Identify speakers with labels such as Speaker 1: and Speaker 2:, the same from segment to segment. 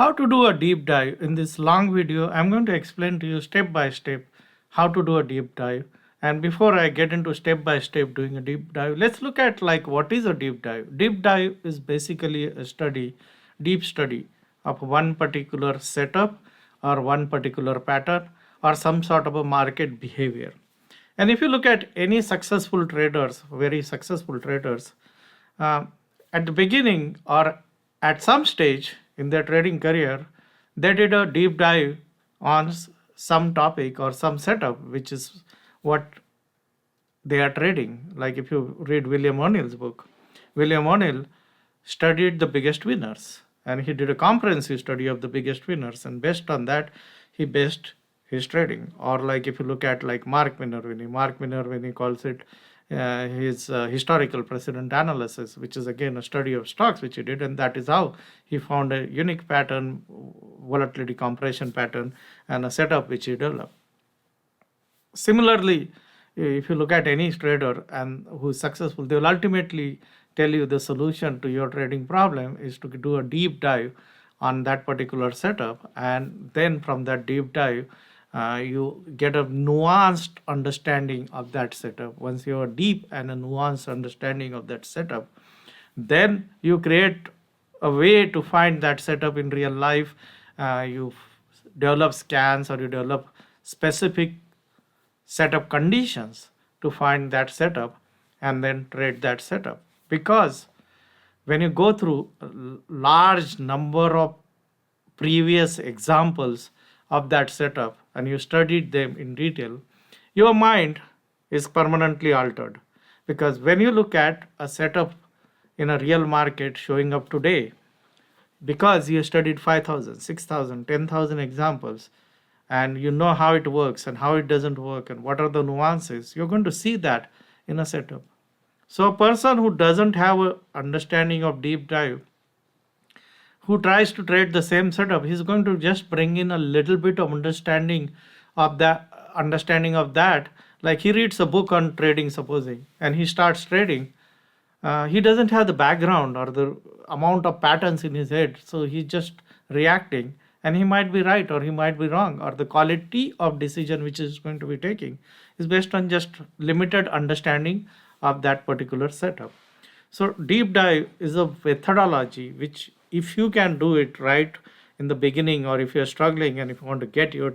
Speaker 1: How to do a deep dive. In this long video, I'm going to explain to you step by step how to do a deep dive. And before I get into step by step doing a deep dive, let's look at like what is a deep dive. Deep dive is basically a study, deep study of one particular setup or one particular pattern or some sort of a market behavior. And if you look at any successful traders, very successful traders, uh, at the beginning or at some stage in their trading career, they did a deep dive on some topic or some setup, which is what they are trading. Like if you read William O'Neill's book, William O'Neill studied the biggest winners and he did a comprehensive study of the biggest winners, and based on that, he based his trading. Or like if you look at like Mark Minervini calls it his historical precedent analysis, which is again a study of stocks which he did, and that is how he found a unique pattern, volatility compression pattern, and a setup which he developed. Similarly, if you look at any trader and who is successful, they will ultimately tell you the solution to your trading problem is to do a deep dive on that particular setup, and then from that deep dive you get a nuanced understanding of that setup. Once you have a deep and a nuanced understanding of that setup, then you create a way to find that setup in real life. You develop scans or you develop specific setup conditions to find that setup and then trade that setup. Because when you go through a large number of previous examples of that setup and you studied them in detail, your mind is permanently altered. Because when you look at a setup in a real market showing up today, because you studied 5,000, 6,000, 10,000 examples, and you know how it works and how it doesn't work and what are the nuances, you're going to see that in a setup. So a person who doesn't have an understanding of deep dive, who tries to trade the same setup, he's going to just bring in a little bit of understanding of that. Like he reads a book on trading, supposing, and he starts trading. He doesn't have the background or the amount of patterns in his head, so he's just reacting, and he might be right or he might be wrong, or the quality of decision which is going to be taking is based on just limited understanding of that particular setup. So deep dive is a methodology which, if you can do it right in the beginning, or if you're struggling and if you want to get your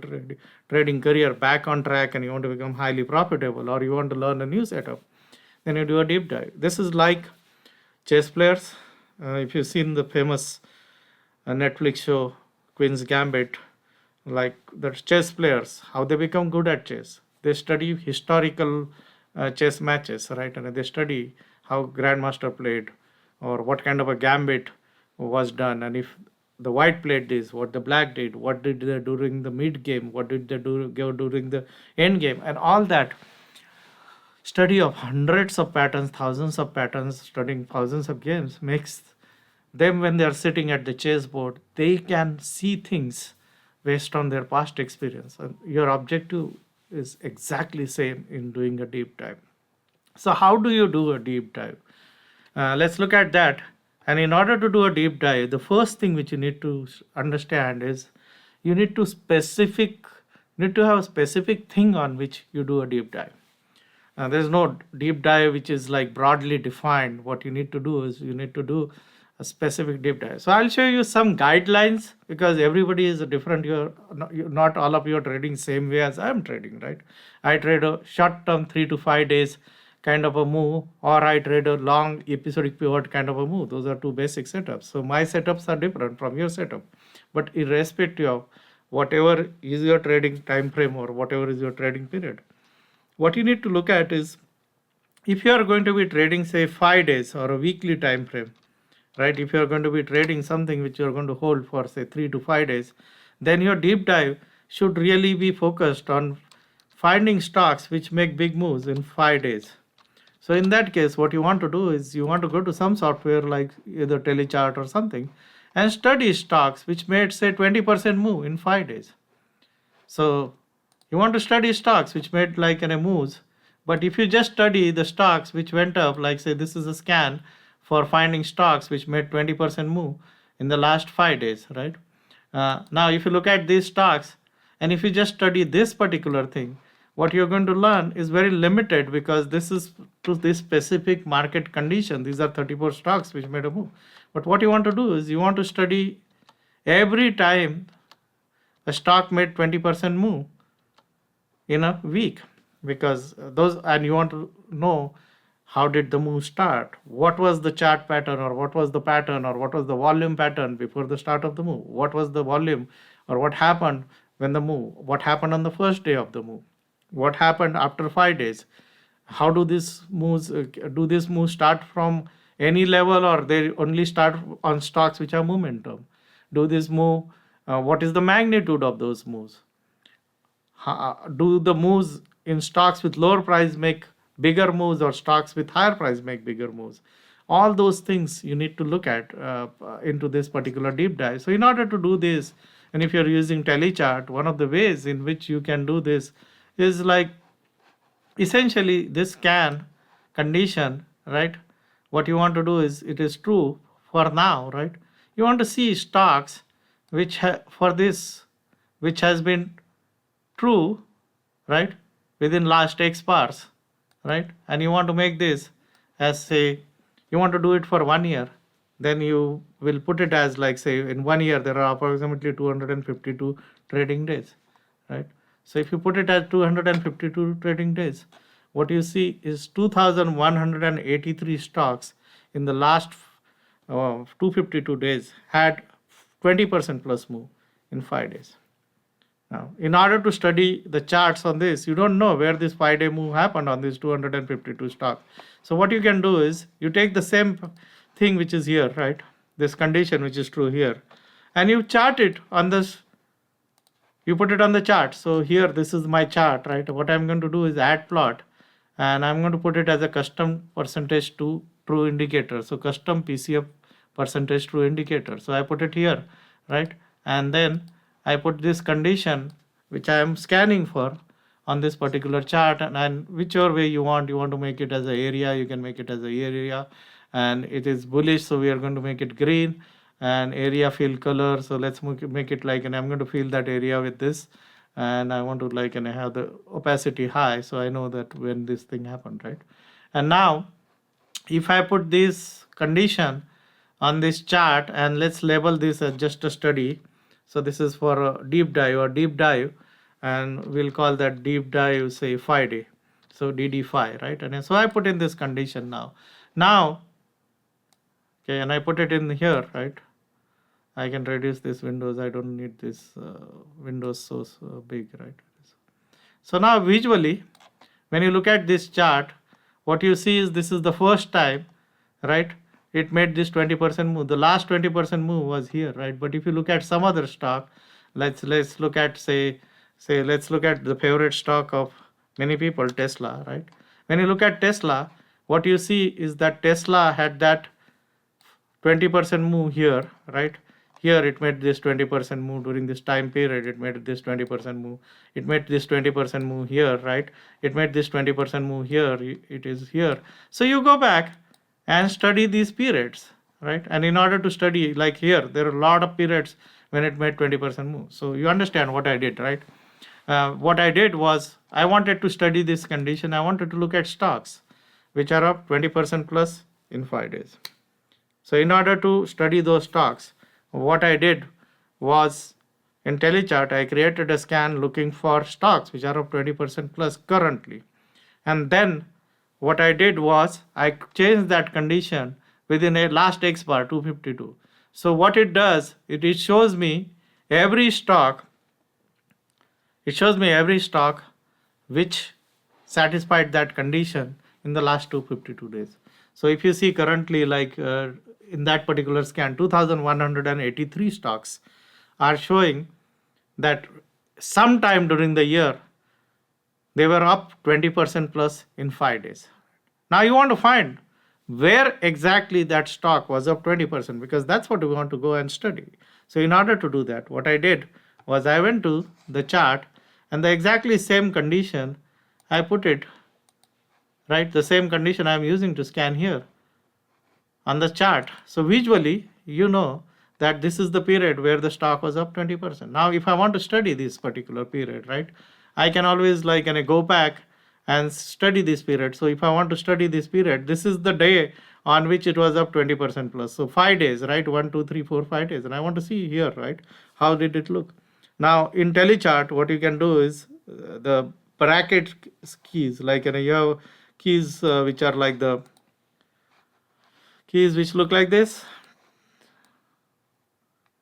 Speaker 1: trading career back on track and you want to become highly profitable, or you want to learn a new setup, then you do a deep dive. This is like chess players. If you've seen the famous Netflix show Queen's Gambit, like the chess players, how they become good at chess. They study historical chess matches, right? And they study how grandmaster played, or what kind of a gambit was done, and if the white played this, what the black did, what did they do during the mid game, what did they do during the end game, and all that study of hundreds of patterns, thousands of patterns, studying thousands of games makes them, when they are sitting at the chessboard, they can see things based on their past experience. And your objective is exactly same in doing a deep dive. So how do you do a deep dive? Let's look at that. And in order to do a deep dive, the first thing which you need to understand is you need to have a specific thing on which you do a deep dive. There's no deep dive which is like broadly defined. What you need to do is you need to do a specific deep dive. So I'll show you some guidelines, because everybody is different. You're not all of you are trading same way as I'm trading, right? I trade a short term 3 to 5 days kind of a move, or I trade a long episodic pivot kind of a move. Those are two basic setups. So my setups are different from your setup. But irrespective of whatever is your trading time frame or whatever is your trading period, what you need to look at is, if you are going to be trading say 5 days or a weekly time frame, right? If you are going to be trading something which you are going to hold for say 3 to 5 days, then your deep dive should really be focused on finding stocks which make big moves in 5 days. So in that case, what you want to do is you want to go to some software like either Telechart or something and study stocks which made say 20% move in 5 days. So you want to study stocks which made like moves, but if you just study the stocks which went up, like say this is a scan for finding stocks which made 20% move in the last 5 days, right? Now, if you look at these stocks, and if you just study this particular thing, what you're going to learn is very limited, because this is to this specific market condition. These are 34 stocks which made a move. But what you want to do is you want to study every time a stock made 20% move in a week, because those, and you want to know how did the move start, what was the chart pattern, or what was the pattern, or what was the volume pattern before the start of the move, what was the volume, or what happened when the move, what happened on the first day of the move, what happened after 5 days, how do these moves start from any level, or they only start on stocks which are momentum, do this move, what is the magnitude of those moves, do the moves in stocks with lower price make bigger moves, or stocks with higher price make bigger moves. All those things you need to look at into this particular deep dive. So in order to do this, and if you're using Telechart, one of the ways in which you can do this is like essentially this scan condition, right? What you want to do is, it is true for now, right? You want to see stocks which for this, which has been true, right, within last X bars, right? And you want to make this as, say, you want to do it for 1 year, then you will put it as like, say, in 1 year there are approximately 252 trading days, right? So if you put it as 252 trading days, what you see is 2,183 stocks in the last 252 days had 20% plus move in 5 days. Now, in order to study the charts on this, you don't know where this 5-day move happened on these 252 stocks. So what you can do is, you take the same thing which is here, right? This condition which is true here, and you chart it on this, you put it on the chart. So here, this is my chart, right? What I'm going to do is add plot, and I'm going to put it as a custom percentage to true indicator. So custom PCF percentage true indicator. So I put it here, right? And then I put this condition which I am scanning for on this particular chart, and whichever way you want to make it as an area, you can make it as an area, and it is bullish, so we are going to make it green, and area fill color, so let's make it like, and I'm going to fill that area with this, and I want to like, and I have the opacity high, so I know that when this thing happened, right? And now if I put this condition on this chart, and let's label this as just a study. So this is for a deep dive, and we'll call that deep dive, say 5-day. So DD5, right? And so I put in this condition now. Okay, and I put it in here, right? I can reduce this windows. I don't need this windows so big, right? So now visually, when you look at this chart, what you see is this is the first time, right? It made this 20% move. The last 20% move was here, right? But if you look at some other stock, let's look at let's look at the favorite stock of many people, Tesla, right? When you look at Tesla, what you see is that Tesla had that 20% move here, right? Here it made this 20% move during this time period. It made this 20% move. It made this 20% move here, right? It made this 20% move here. It is here. So you go back and study these periods, right? And in order to study, like here, there are a lot of periods when it made 20% move. So you understand what I did, right? What I did was, I wanted to study this condition. I wanted to look at stocks which are up 20% plus in 5 days. So in order to study those stocks, what I did was, in Telechart, I created a scan looking for stocks which are up 20% plus currently. And then what I did was, I changed that condition within a last X bar 252. So what it does, it shows me every stock. It shows me every stock which satisfied that condition in the last 252 days. So if you see currently, like in that particular scan, 2,183 stocks are showing that sometime during the year they were up 20% plus in 5 days. Now you want to find where exactly that stock was up 20%, because that's what we want to go and study. So in order to do that, what I did was, I went to the chart, and the exactly same condition I put it, right? The same condition I'm using to scan here on the chart. So visually, you know that this is the period where the stock was up 20%. Now, if I want to study this particular period, right, I can always go back and study this period. So if I want to study this period, this is the day on which it was up 20% plus. So 5 days, right? 1, 2, 3, 4, 5 days. And I want to see here, right? How did it look? Now in Telechart, what you can do is the bracket keys, you have keys which are like the keys which look like this,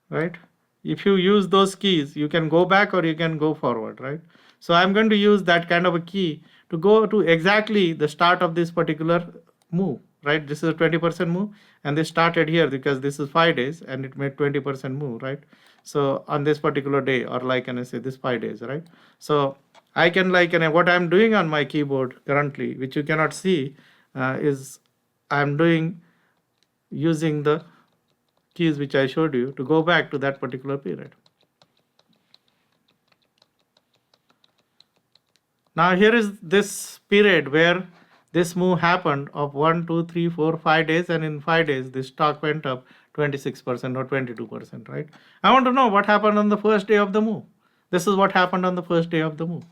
Speaker 1: right? If you use those keys, you can go back or you can go forward, right? So I'm going to use that kind of a key to go to exactly the start of this particular move, right? This is a 20% move, and they started here because this is 5 days and it made 20% move, right? So on this particular day, or can I say this 5 days, right? So I can what I'm doing on my keyboard currently, which you cannot see, is I'm doing using the keys which I showed you to go back to that particular period. Now here is this period where this move happened of 1, 2, 3, 4, 5 days, and in 5 days this stock went up 26% or 22%, right? I want to know what happened on the first day of the move. This is what happened on the first day of the move.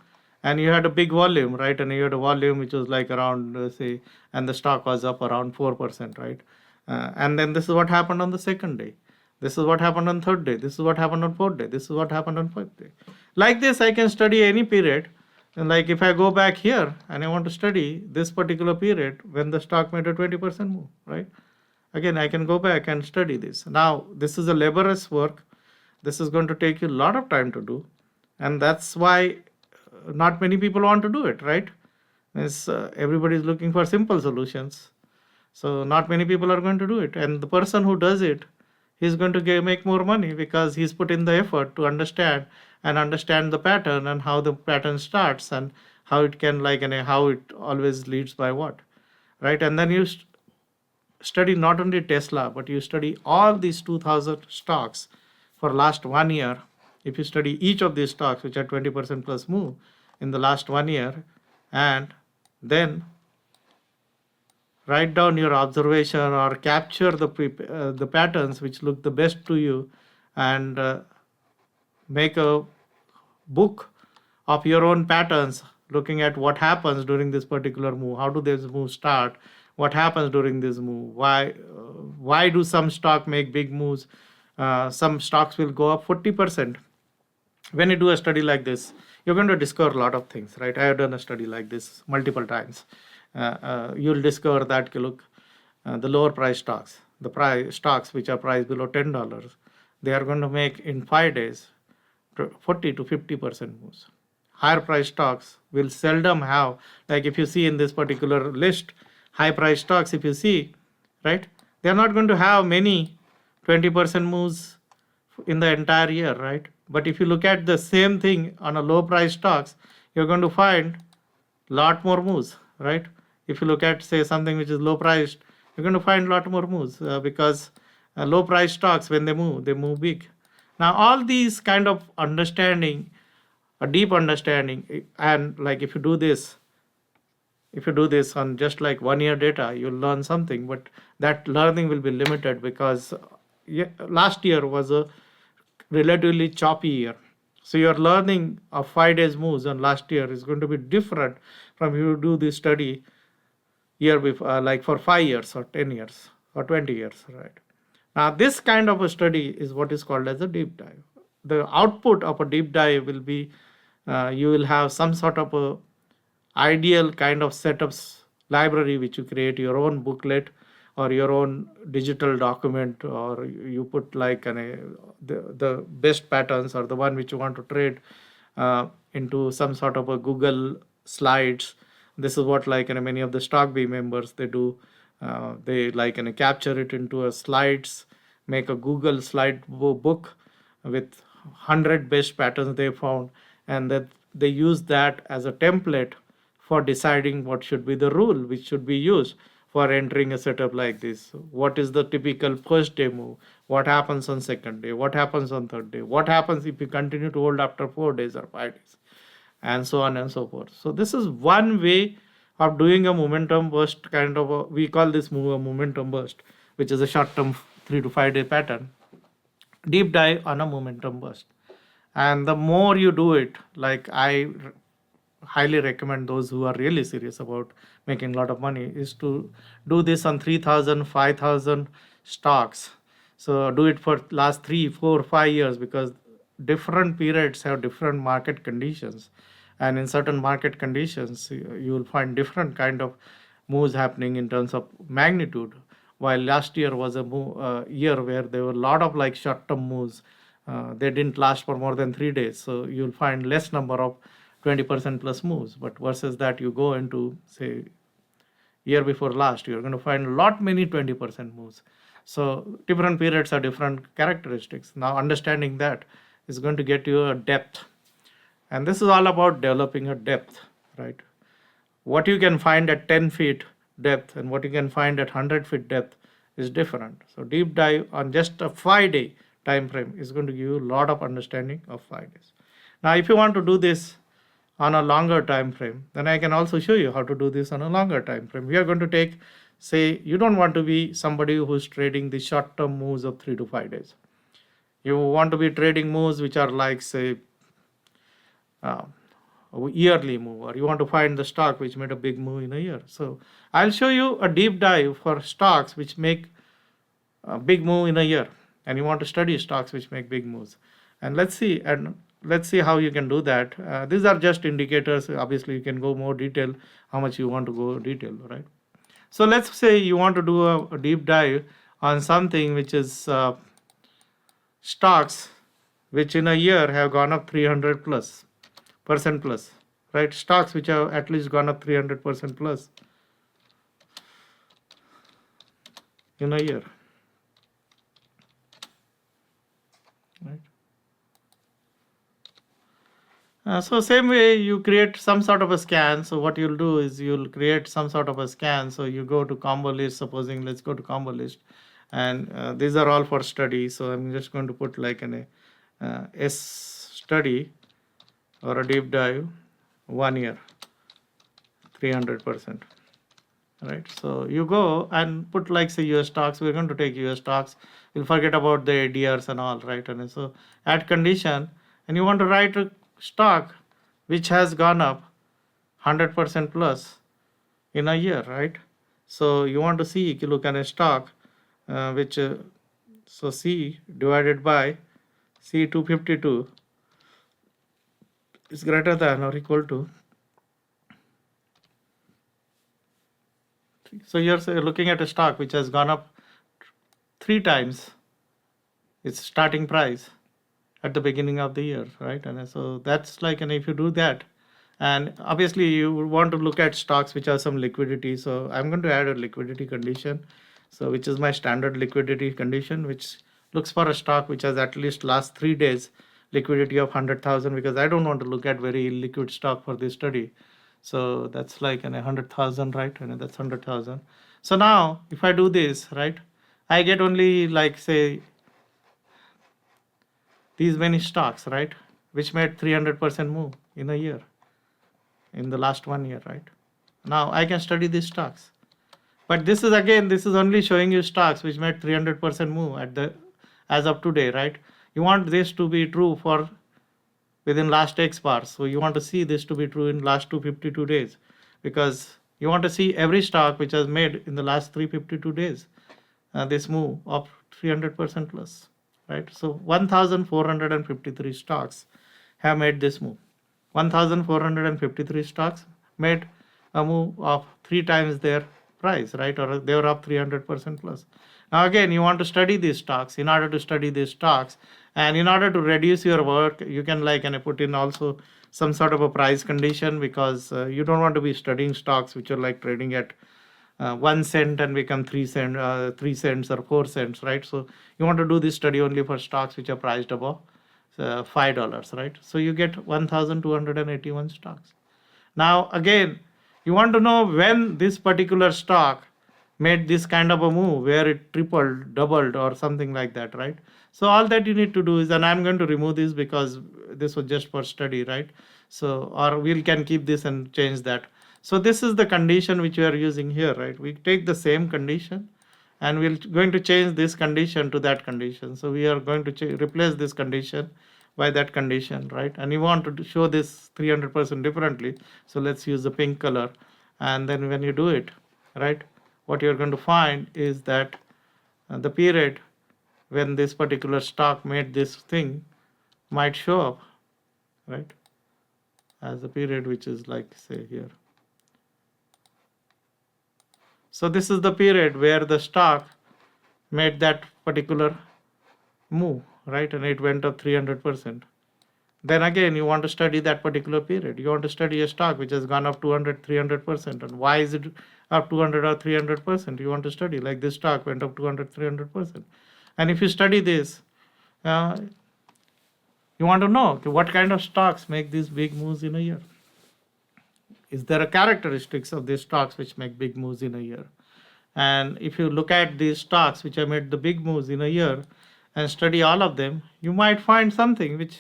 Speaker 1: And you had a big volume, right? And you had a volume which was around, say, and the stock was up around 4%, right? And then this is what happened on the second day. This is what happened on third day. This is what happened on fourth day. This is what happened on fifth day. Like this, I can study any period. And if I go back here and I want to study this particular period when the stock made a 20% move, right? Again, I can go back and study this. Now, this is a laborious work. This is going to take you a lot of time to do. And that's why not many people want to do it, right? Everybody is looking for simple solutions. So not many people are going to do it. And the person who does it, he's going to make more money because he's put in the effort to understand the pattern and how the pattern starts and how it can how it always leads by what, right? And then you study not only Tesla, but you study all these 2000 stocks for last 1 year. If you study each of these stocks which are 20% plus move in the last 1 year, and then write down your observation or capture the patterns which look the best to you, and make a book of your own patterns, looking at what happens during this particular move. How do this move start? What happens during this move? Why do some stock make big moves? Some stocks will go up 40%. When you do a study like this, you're going to discover a lot of things, right? I have done a study like this multiple times. You'll discover that the lower price stocks, the price stocks which are priced below $10, they are going to make in 5 days 40 to 50% moves. Higher price stocks will seldom have, if you see in this particular list, high price stocks, if you see, right, they are not going to have many 20% moves in the entire year, right? But if you look at the same thing on a low price stocks, you're going to find a lot more moves, right? If you look at, say, something which is low priced, you're going to find a lot more moves because low price stocks, when they move big. Now, all these kind of understanding, a deep understanding, and if you do this on just 1 year data, you'll learn something, but that learning will be limited because last year was a relatively choppy year. So your learning of 5 days moves on last year is going to be different from you do this study year before, for 5 years or 10 years or 20 years, right? Now, this kind of a study is what is called as a deep dive. The output of a deep dive will be, you will have some sort of a ideal kind of setups library which you create your own booklet or your own digital document, or you put the best patterns or the one which you want to trade into some sort of a Google slides. This is what many of the Stockbee members they do. They capture it into a slides, make a Google slide book with 100 best patterns they found, and that they use that as a template for deciding what should be the rule which should be used for entering a setup like this. What is the typical first day move? What happens on second day? What happens on third day? What happens if you continue to hold after 4 days or 5 days? And so on and so forth. So this is one way of doing a momentum burst we call this move a momentum burst, which is a short-term 3 to 5 day pattern. deep dive on a momentum burst. And the more you do it, like highly recommend those who are really serious about making a lot of money, is to do this on 3,000, 5,000 stocks. So do it for last 3, 4, 5 years, because different periods have different market conditions, and in certain market conditions you will find different kind of moves happening in terms of magnitude. While last year was a year where there were a lot of like short term moves, they didn't last for more than 3 days, so you'll find less number of 20% plus moves. But versus that, you go into say year before last, you're going to find a lot many 20% moves. So different periods are different characteristics. Now understanding that is going to get you a depth, and this is all about developing a depth, right? What you can find at 10 feet depth and what you can find at 100 feet depth is different. So deep dive on just a 5 day time frame is going to give you a lot of understanding of 5 days. Now if you want to do this on a longer time frame, then I can also show you how to do this on a longer time frame. We are going to take, say you don't want to be somebody who's trading the short term moves of 3 to 5 days. You want to be trading moves which are like say uh, a yearly move, or you want to find the stock which made a big move in a year. So I'll show you a deep dive for stocks which make a big move in a year, and you want to study stocks which make big moves. And let's see how you can do that. These are just indicators. Obviously you can go more detail how much you want to go detail, right? So let's say you want to do a deep dive on something which is stocks which in a year have gone up 300 plus percent plus, right? Stocks which have at least gone up 300% plus in a year, right? So same way you create some sort of a scan. So what you'll do is you'll create some sort of a scan. So you go to combo list, supposing let's go to combo list, and these are all for study. So I'm just going to put like an S study or a deep dive 1 year 300%, right? So you go and put like say US stocks. We're going to take US stocks. We'll forget about the ADRs and all, right? And so add condition, and you want to write a stock which has gone up 100% plus in a year, right? So you want to see, if you look at a stock which so C divided by C252 is greater than or equal to. So you're looking at a stock which has gone up 3 times its starting price at the beginning of the year, right? And so that's like, and if you do that, and obviously you want to look at stocks which have some liquidity. So I'm going to add a liquidity condition. So which is my standard liquidity condition, which looks for a stock which has at least last 3 days liquidity of 100,000, because I don't want to look at very illiquid stock for this study. So that's like 100,000, right? And that's 100,000. So now if I do this, right, I get only like say these many stocks, right, which made 300% move in a year, in the last 1 year, right? Now I can study these stocks. But this is only showing you stocks which made 300% move at the as of today, right? You want this to be true for within last X bars. So you want to see this to be true in last 252 days, because you want to see every stock which has made in the last 352 days this move of 300% plus, right? So 1,453 stocks have made this move. 1,453 stocks made a move of 3 times their price, right? Or they were up 300% plus. Now again, you want to study these stocks. In order to study these stocks, and in order to reduce your work, you can like and put in also some sort of a price condition, because you don't want to be studying stocks which are like trading at 1 cent and become 3 cents or 4 cents, right? So you want to do this study only for stocks which are priced above $5, right? So you get 1,281 stocks. Now again, you want to know when this particular stock made this kind of a move where it tripled, doubled, or something like that, right? So all that you need to do is, and I'm going to remove this because this was just for study, right? So, or we can keep this and change that. So this is the condition which we are using here, right? We take the same condition and we're going to change this condition to that condition. So we are going to replace this condition by that condition, right? And you want to show this 300% differently, so let's use the pink color. And then when you do it, right, what you're going to find is that the period when this particular stock made this thing might show up, right, as the period which is like, say, here. So this is the period where the stock made that particular move, right, and it went up 300%. Then again, you want to study that particular period. You want to study a stock which has gone up 200, 300%. And why is it up 200 or 300%? You want to study, like this stock went up 200, 300%. And if you study this, you want to know, okay, what kind of stocks make these big moves in a year. Is there a characteristics of these stocks which make big moves in a year? And if you look at these stocks which have made the big moves in a year and study all of them, you might find something which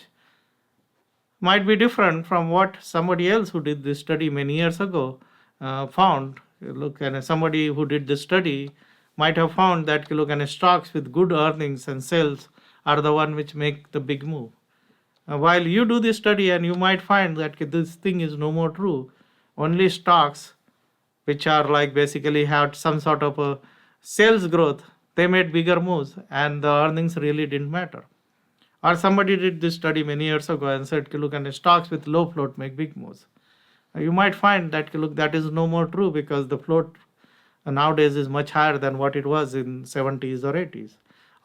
Speaker 1: might be different from what somebody else who did this study many years ago found. Look, and somebody who did this study might have found that, look, and stocks with good earnings and sales are the one which make the big move. While you do this study, and you might find that this thing is no more true. Only stocks which are like basically had some sort of a sales growth, they made bigger moves, and the earnings really didn't matter. Or somebody did this study many years ago and said, look, and stocks with low float make big moves. You might find that, look, that is no more true, because the float nowadays is much higher than what it was in 70s or 80s.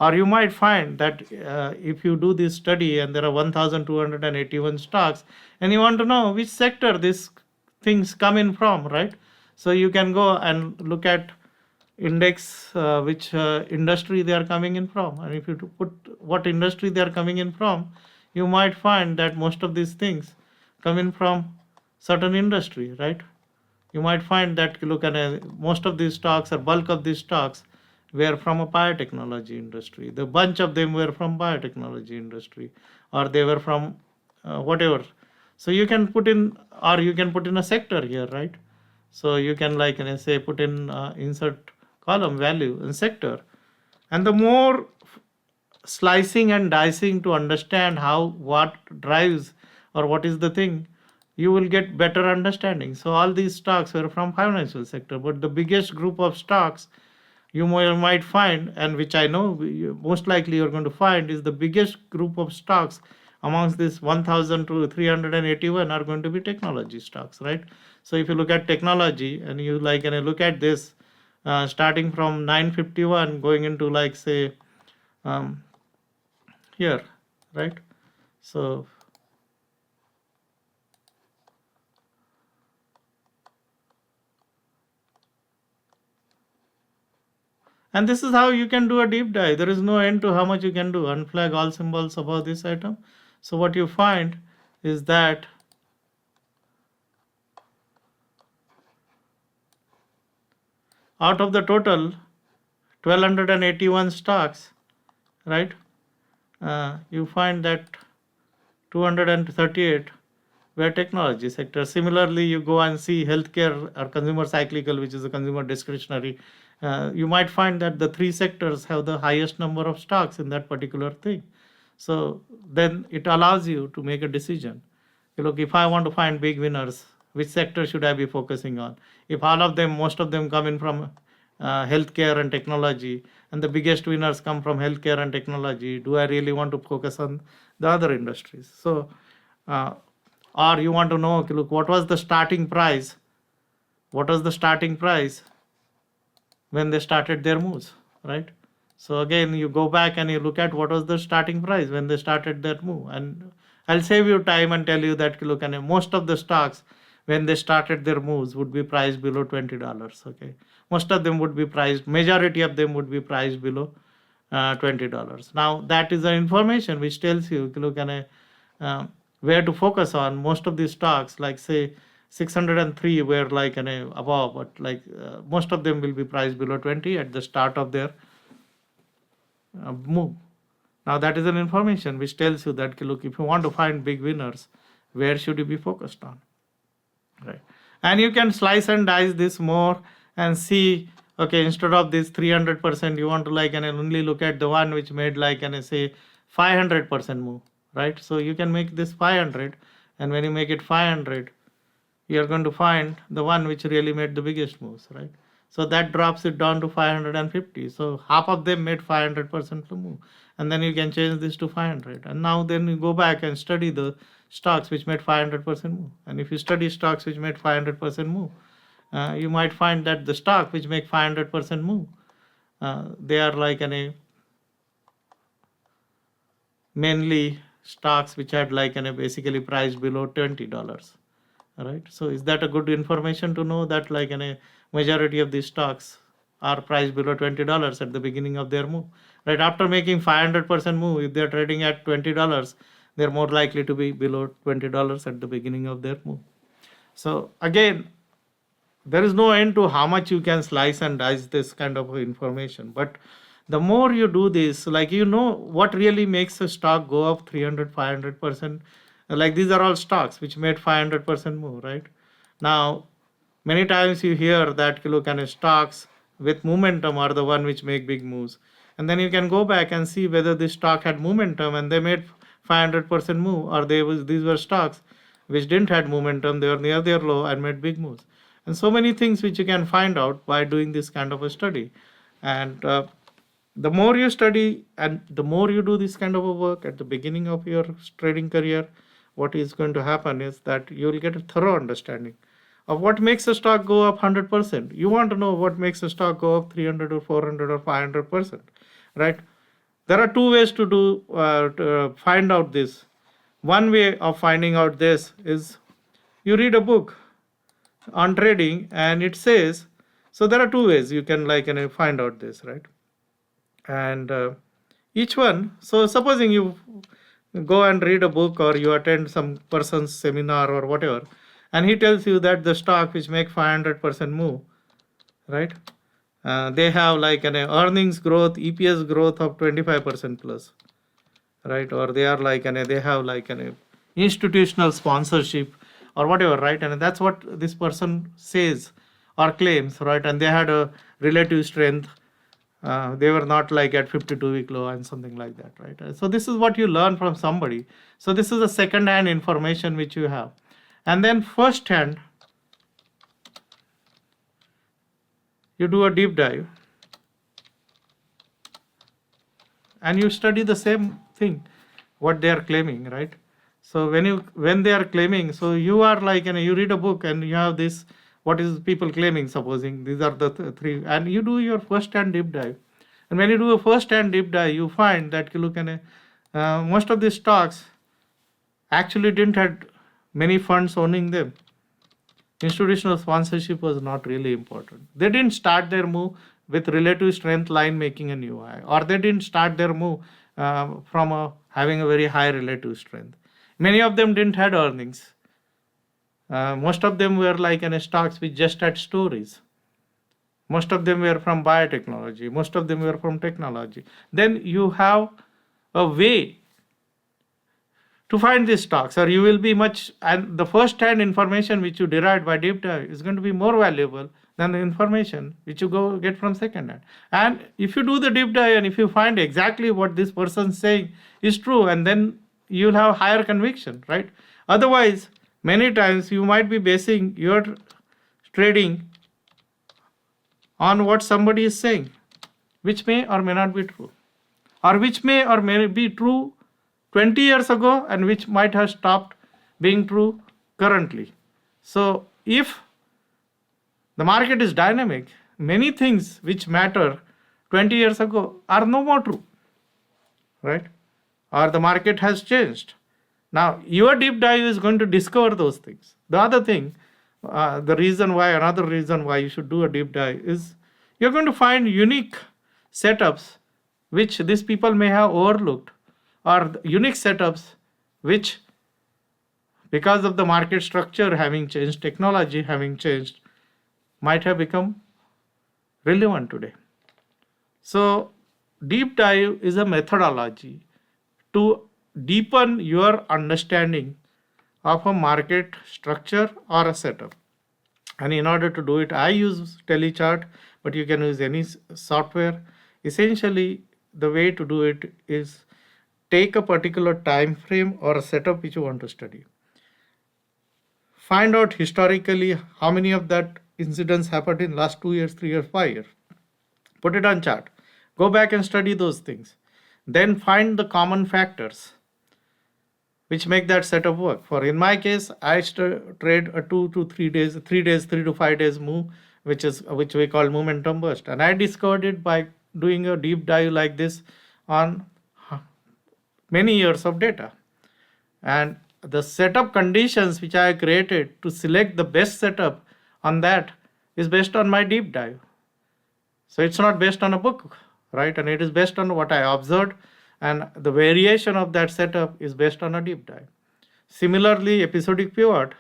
Speaker 1: Or you might find that if you do this study and there are 1,281 stocks, and you want to know which sector these things come in from, right? So you can go and look at index which industry they are coming in from. And if you put what industry they are coming in from, you might find that most of these things come in from certain industry, right? You might find that, look, at most of these stocks or bulk of these stocks were from a biotechnology industry. The bunch of them were from biotechnology industry, or they were from whatever. So you can put in, or you can put in a sector here, right? So you can, like, say, put in insert column value and sector. And the more slicing and dicing to understand how, what drives or what is the thing, you will get better understanding. So all these stocks were from financial sector, but the biggest group of stocks you might find, and which I know most likely you're going to find, is the biggest group of stocks amongst this 1,000 to 381 are going to be technology stocks, right? So if you look at technology and you like, and look at this starting from 951 going into, like, say, here, right? So and this is how you can do a deep dive. There is no end to how much you can do. Unflag all symbols above this item. So what you find is that out of the total 1281 stocks, right, you find that 238 were technology sector. Similarly, you go and see healthcare or consumer cyclical, which is a consumer discretionary. You might find that the three sectors have the highest number of stocks in that particular thing. So then it allows you to make a decision. Look, if I want to find big winners, which sector should I be focusing on? If all of them, most of them come in from healthcare and technology, and the biggest winners come from healthcare and technology, do I really want to focus on the other industries? So, or you want to know, okay, look, what was the starting price? What was the starting price when they started their moves, right? So again, you go back and you look at what was the starting price when they started that move. And I'll save you time and tell you that, look, and most of the stocks, when they started their moves, would be priced below $20. Okay, most of them would be priced, majority of them would be priced below $20. Now that is the information which tells you, look, and where to focus on. Most of these stocks, like, say, 603 were like above, but like most of them will be priced below 20 at the start of their move. Now that is an information which tells you that, look, if you want to find big winners, where should you be focused on, right? And you can slice and dice this more and see okay, instead of this 300%, you want to like and only look at the one which made like and say 500% move, right? So you can make this 500, and when you make it 500, you are going to find the one which really made the biggest moves, right? So that drops it down to 550. So half of them made 500% to move, and then you can change this to 500. And now then you go back and study the stocks which made 500% move. And if you study stocks which made 500% move, you might find that the stock which make 500% move, they are like mainly stocks which had like basically priced below $20. Right? So is that a good information to know that like a majority of these stocks are priced below $20 at the beginning of their move? Right? After making 500% move, if they're trading at $20, they're more likely to be below $20 at the beginning of their move. So again, there is no end to how much you can slice and dice this kind of information. But the more you do this, like what really makes a stock go up 300, 500%. Like these are all stocks which made 500% move, right? Now, many times you hear that stocks with momentum are the one which make big moves. And then you can go back and see whether this stock had momentum and they made 500% move, or these were stocks which didn't had momentum, they were near their low and made big moves. And so many things which you can find out by doing this kind of a study. And the more you study and the more you do this kind of a work at the beginning of your trading career, what is going to happen is that you will get a thorough understanding of what makes a stock go up 100%. You want to know what makes a stock go up 300 or 400 or 500%, right? There are two ways to find out this. One way of finding out this is you read a book on trading, and it says, so there are two ways you can find out this, right? And each one, so supposing you go and read a book or you attend some person's seminar or whatever, and he tells you that the stock which make 500% move, right? They have like an earnings growth, EPS growth of 25% plus, right? Or they are like they have like an institutional sponsorship or whatever, right? And that's what this person says or claims, right? And they had a relative strength. They were not like at 52-week low and something like that, right? So this is what you learn from somebody. So this is a second-hand information which you have. And then first-hand, you do a deep dive and you study the same thing, what they are claiming, right? So when they are claiming, so you are like, you read a book and you have this, what is people claiming, supposing these are the three, and you do your first-hand deep dive. And when you do a first-hand deep dive, you find that most of these stocks actually didn't have many funds owning them. Institutional sponsorship was not really important. They didn't start their move with relative strength line making a new high, or they didn't start their move from having a very high relative strength. Many of them didn't had earnings. Most of them were like stocks which just had stories. Most of them were from biotechnology. Most of them were from technology. Then you have a way to find these stocks, or you will be and the first-hand information which you derived by deep dive is going to be more valuable than the information which you go get from second-hand. And if you do the deep dive and if you find exactly what this person is saying is true, and then you'll have higher conviction, right? Otherwise, many times you might be basing your trading on what somebody is saying, which may or may not be true, or which may or may be true 20 years ago and which might have stopped being true currently. So if the market is dynamic, many things which matter 20 years ago are no more true, right? Or the market has changed. Now, your deep dive is going to discover those things. The other thing, another reason why you should do a deep dive is you're going to find unique setups which these people may have overlooked, or unique setups which, because of the market structure having changed, technology having changed, might have become relevant today. So deep dive is a methodology to deepen your understanding of a market structure or a setup. And in order to do it, I use Telechart, but you can use any software. Essentially, the way to do it is take a particular time frame or a setup which you want to study. Find out historically how many of that incidents happened in last 2 years, 3 years, 5 years. Put it on chart. Go back and study those things. Then find the common factors which make that setup work. For in my case, I trade a 2 to 3 days, 3 to 5 days move, which we call momentum burst. And I discovered it by doing a deep dive like this on many years of data. And the setup conditions which I created to select the best setup on that is based on my deep dive. So it's not based on a book, right? And it is based on what I observed, and the variation of that setup is based on a deep dive. Similarly, episodic pivot,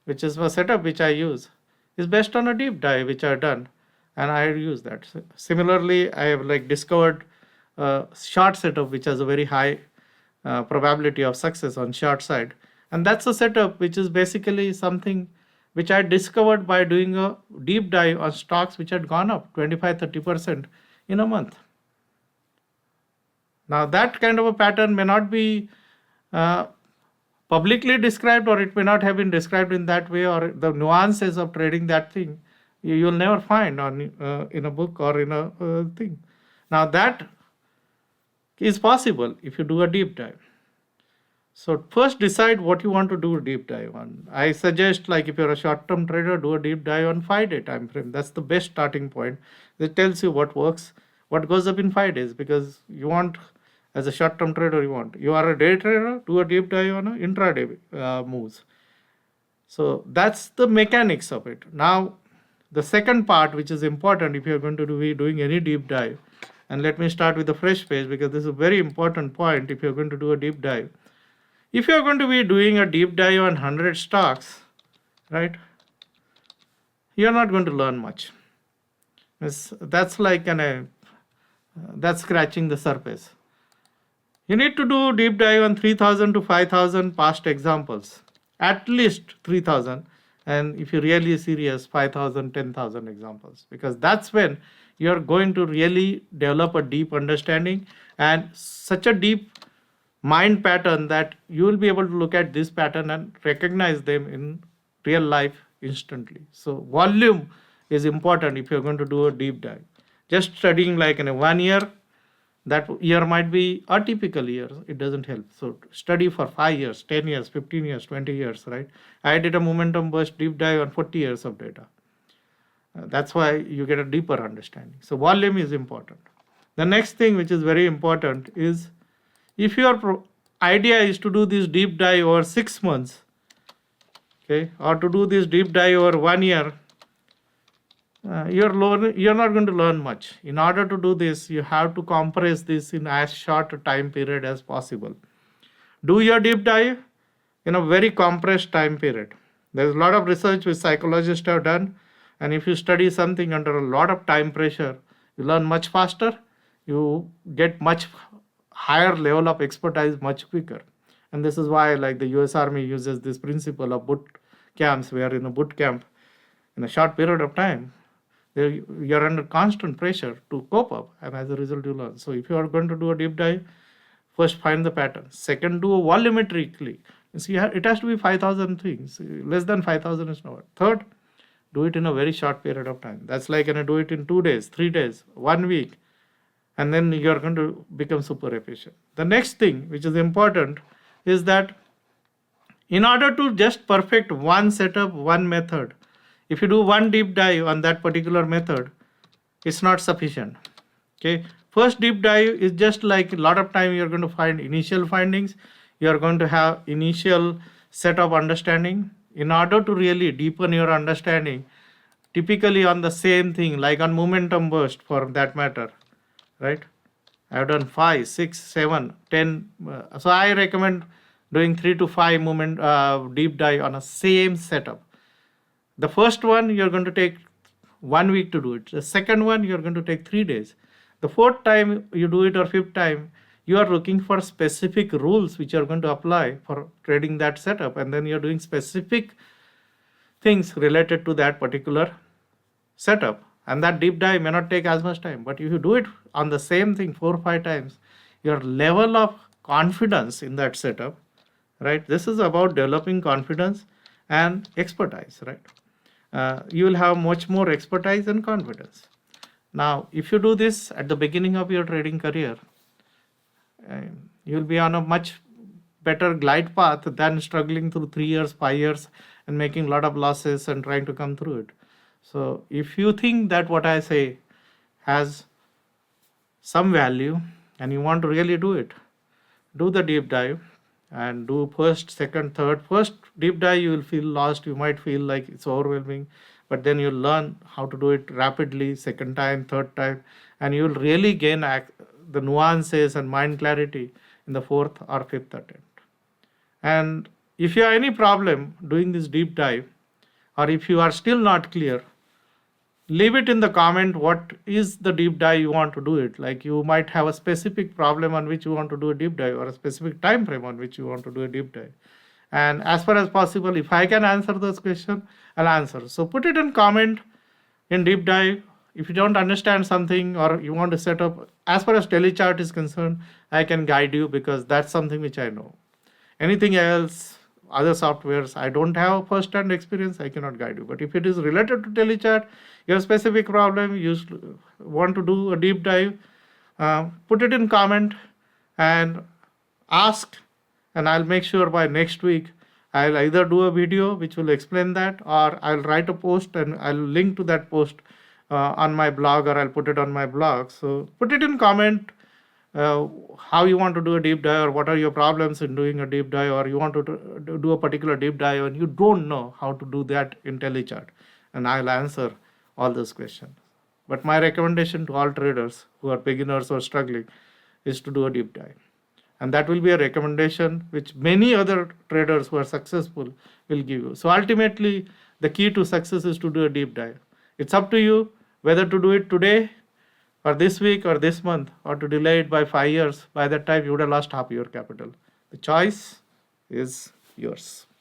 Speaker 1: which is a setup which I use, is based on a deep dive which I've done, and I use that. So similarly, I have discovered a short setup which has a very high probability of success on short side, and that's a setup which is basically something which I discovered by doing a deep dive on stocks which had gone up 25-30% in a month. Now that kind of a pattern may not be publicly described, or it may not have been described in that way, or the nuances of trading that thing you'll never find in a book or in a thing. Now that is possible if you do a deep dive. So first decide what you want to do a deep dive on. I suggest, if you're a short-term trader, do a deep dive on 5-day time frame. That's the best starting point. It tells you what works, what goes up in 5 days, because you want, as a short-term trader, you are a day trader, do a deep dive on intraday moves. So that's the mechanics of it. Now, the second part, which is important if you're going to be doing any deep dive, and let me start with the fresh page, because this is a very important point if you're going to do a deep dive. If you're going to be doing a deep dive on 100 stocks, right, you're not going to learn much. That's that's scratching the surface. You need to do deep dive on 3,000 to 5,000 past examples, at least 3,000, and if you're really serious, 5,000, 10,000 examples, because that's when you're going to really develop a deep understanding and such a deep mind pattern that you will be able to look at this pattern and recognize them in real life instantly. So volume is important if you're going to do a deep dive. Just studying in a 1 year, that year might be a typical year. It doesn't help. So study for 5 years, 10 years, 15 years, 20 years, right? I did a momentum burst deep dive on 40 years of data. That's why you get a deeper understanding. So volume is important. The next thing which is very important is, if your idea is to do this deep dive over 6 months, okay, or to do this deep dive over 1 year, you're not going to learn much. In order to do this, you have to compress this in as short a time period as possible. Do your deep dive in a very compressed time period. There's a lot of research which psychologists have done, and if you study something under a lot of time pressure, you learn much faster, you get much higher level of expertise much quicker. And this is why the US Army uses this principle of boot camps, where in a boot camp, in a short period of time, you're under constant pressure to cope up, and as a result you learn. So if you are going to do a deep dive, first find the pattern. Second, do a volumetrically. See, it has to be 5,000 things. Less than 5,000 is not. Third, do it in a very short period of time. That's do it in 2 days, 3 days, 1 week, and then you're going to become super efficient. The next thing which is important is that in order to just perfect one setup, one method, if you do one deep dive on that particular method, it's not sufficient. Okay, first deep dive is just a lot of time you're going to find initial findings, you're going to have initial set of understanding. In order to really deepen your understanding, typically on the same thing, like on momentum burst for that matter, right? I've done 5, 6, 7, 10. So I recommend doing 3 to 5 deep dive on a same setup. The first one, you're going to take 1 week to do it. The second one, you're going to take 3 days. The fourth time you do it, or fifth time, you are looking for specific rules which you're going to apply for trading that setup. And then you're doing specific things related to that particular setup. And that deep dive may not take as much time. But if you do it on the same thing 4 or 5 times, your level of confidence in that setup, right? This is about developing confidence and expertise, right? You will have much more expertise and confidence. Now, if you do this at the beginning of your trading career, you'll be on a much better glide path than struggling through 3 years, 5 years, and making a lot of losses and trying to come through it. So, if you think that what I say has some value and you want to really do it, do the deep dive and do first, second, third. First deep dive, you will feel lost. You might feel like it's overwhelming, but then you'll learn how to do it rapidly, second time, third time, and you'll really gain the nuances and mind clarity in the fourth or fifth attempt. And if you have any problem doing this deep dive, or if you are still not clear, leave it in the comment what is the deep dive you want to do it. Like you might have a specific problem on which you want to do a deep dive, or a specific time frame on which you want to do a deep dive. And as far as possible, if I can answer those questions, I'll answer. So put it in comment in deep dive. If you don't understand something or you want to set up, as far as Telechart is concerned, I can guide you because that's something which I know. Anything else, other softwares, I don't have first-hand experience, I cannot guide you. But if it is related to Telechart, your specific problem, you want to do a deep dive, put it in comment and ask, and I'll make sure by next week I'll either do a video which will explain that, or I'll write a post and I'll link to that post on my blog, or I'll put it on my blog. So put it in comment how you want to do a deep dive, or what are your problems in doing a deep dive, or you want to do a particular deep dive and you don't know how to do that in Telechart, and I'll answer all those questions. But my recommendation to all traders who are beginners or struggling is to do a deep dive. And that will be a recommendation which many other traders who are successful will give you. So ultimately, the key to success is to do a deep dive. It's up to you whether to do it today or this week or this month, or to delay it by 5 years. By that time, you would have lost half your capital. The choice is yours.